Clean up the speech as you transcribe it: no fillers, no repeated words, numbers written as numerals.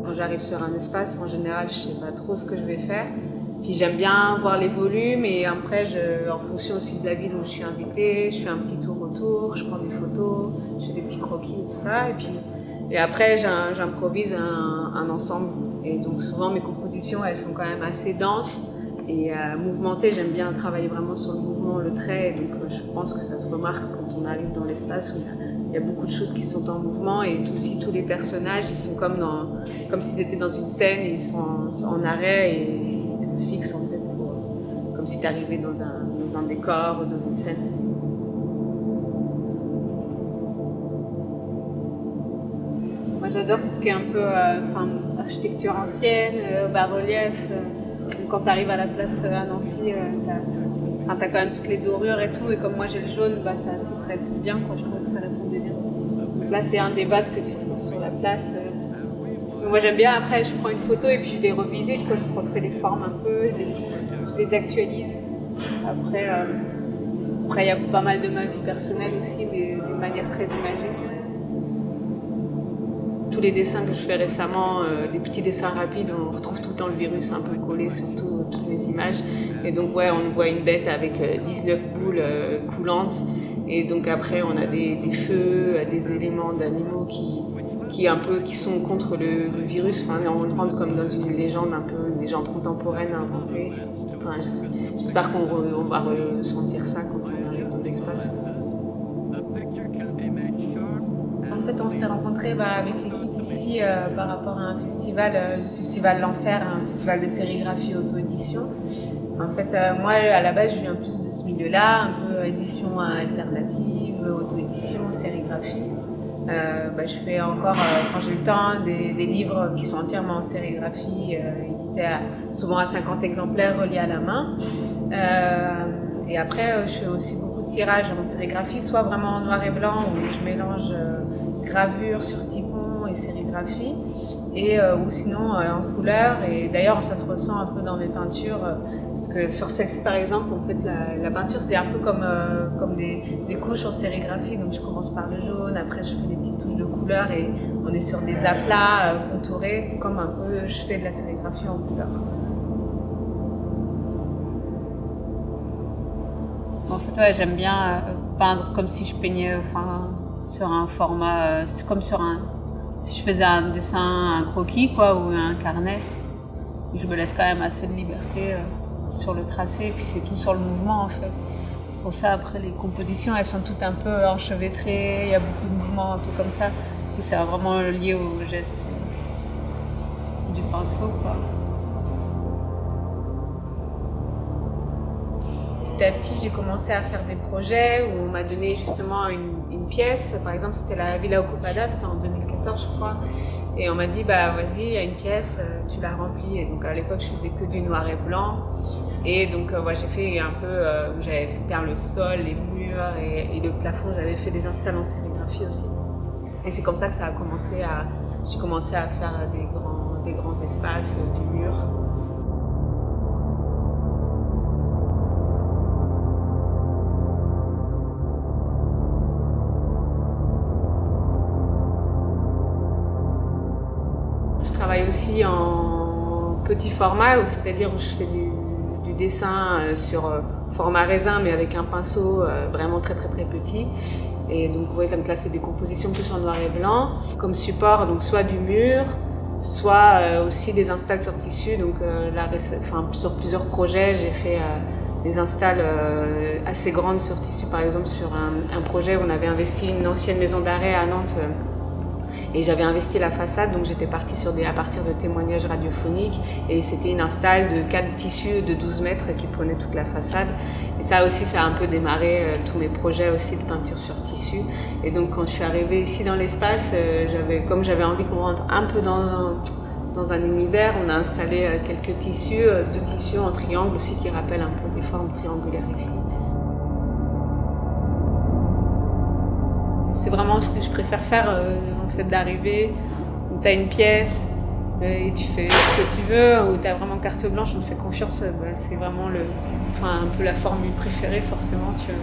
Quand j'arrive sur un espace, en général, je sais pas trop ce que je vais faire. Puis j'aime bien voir les volumes et après, en fonction aussi de la ville où je suis invitée, je fais un petit tour autour, je prends des photos, je fais des petits croquis et tout ça. Et après, j'improvise un ensemble. Et donc souvent, mes compositions, elles sont quand même assez denses et mouvementées. J'aime bien travailler vraiment sur le mouvement, le trait. Et donc je pense que ça se remarque quand on arrive dans l'espace où il y a beaucoup de choses qui sont en mouvement et aussi tous les personnages, ils sont comme s'ils étaient dans une scène et ils sont en arrêt et ils te fixent en fait, comme si tu arrivais dans un décor ou dans une scène. Moi j'adore tout ce qui est un peu architecture ancienne, bas-relief. Quand tu arrives à la place à Nancy, t'as quand même toutes les dorures et tout, et comme moi j'ai le jaune, ça s'y prête bien, quoi. Je trouve que ça répondait bien. Donc là c'est un des vases que tu trouves sur la place. Moi j'aime bien, après je prends une photo et puis je les revisite, quoi. Je refais les formes un peu, je les actualise. Après il y a pas mal de ma vie personnelle aussi, mais d'une manière très imagée. Tous les dessins que je fais récemment, des petits dessins rapides, on retrouve tout le temps le virus un peu collé sur toutes les images. Et donc ouais, on voit une bête avec 19 boules coulantes. Et donc après, on a des feux, des éléments d'animaux qui sont contre le virus. Enfin, on rentre comme dans une légende, un peu une légende contemporaine inventée. Enfin, j'espère qu'on va ressentir ça quand on arrive dans l'espace. En fait, on s'est rencontrés avec l'équipe ici par rapport à un festival, le festival L'Enfer, un festival de sérigraphie auto-édition. En fait, moi, à la base, je viens plus de ce milieu-là, un peu édition alternative, auto-édition, sérigraphie. Je fais encore, quand j'ai le temps, des livres qui sont entièrement en sérigraphie, édités souvent à 50 exemplaires reliés à la main. Et après, je fais aussi beaucoup de tirages en sérigraphie, soit vraiment en noir et blanc, où je mélange gravure sur typon et sérigraphie, ou sinon en couleur. Et d'ailleurs, ça se ressent un peu dans mes peintures, parce que sur celle-ci, par exemple, en fait, la peinture, c'est un peu comme des couches en sérigraphie. Donc, je commence par le jaune, après, je fais des petites touches de couleur et on est sur des aplats contourés, comme un peu je fais de la sérigraphie en couleur. En fait, ouais, j'aime bien peindre comme si je peignais sur un format, comme si je faisais un dessin, un croquis, quoi, ou un carnet. Je me laisse quand même assez de liberté sur le tracé, et puis c'est tout sur le mouvement en fait. C'est pour ça, après, les compositions, elles sont toutes un peu enchevêtrées, il y a beaucoup de mouvements un peu comme ça. C'est vraiment lié au geste du pinceau, quoi. Petit à petit, j'ai commencé à faire des projets où on m'a donné justement une pièce. Par exemple, c'était la Villa Ocupada, c'était en 2014, je crois. Et on m'a dit, vas-y, il y a une pièce, tu la remplis. Et donc à l'époque, je faisais que du noir et blanc. Et donc, j'ai fait un peu, j'avais fait peindre le sol, les murs et le plafond. J'avais fait des installs en sérigraphie aussi. Et c'est comme ça que j'ai commencé à faire des grands espaces, du mur. Je travaille aussi en petit format, c'est-à-dire où je fais du dessin sur format raisin, mais avec un pinceau vraiment très très très petit. Et donc, comme là, c'est des compositions plus en noir et blanc. Comme support, donc soit du mur, soit aussi des installs sur tissu. Donc sur plusieurs projets, j'ai fait des installs assez grandes sur tissu. Par exemple, sur un projet où on avait investi une ancienne maison d'arrêt à Nantes. Et j'avais investi la façade, donc j'étais partie à partir de témoignages radiophoniques. Et c'était une install de 4 tissus de 12 mètres qui prenaient toute la façade. Et ça aussi, ça a un peu démarré tous mes projets aussi de peinture sur tissu. Et donc quand je suis arrivée ici dans l'espace, comme j'avais envie qu'on rentre un peu dans un univers, on a installé quelques tissus, 2 tissus en triangle aussi qui rappellent un peu les formes triangulaires ici. C'est vraiment ce que je préfère faire, en fait, d'arriver où tu as une pièce et tu fais ce que tu veux, où tu as vraiment carte blanche, on te fait confiance, c'est vraiment un peu la formule préférée, forcément. Tu vois,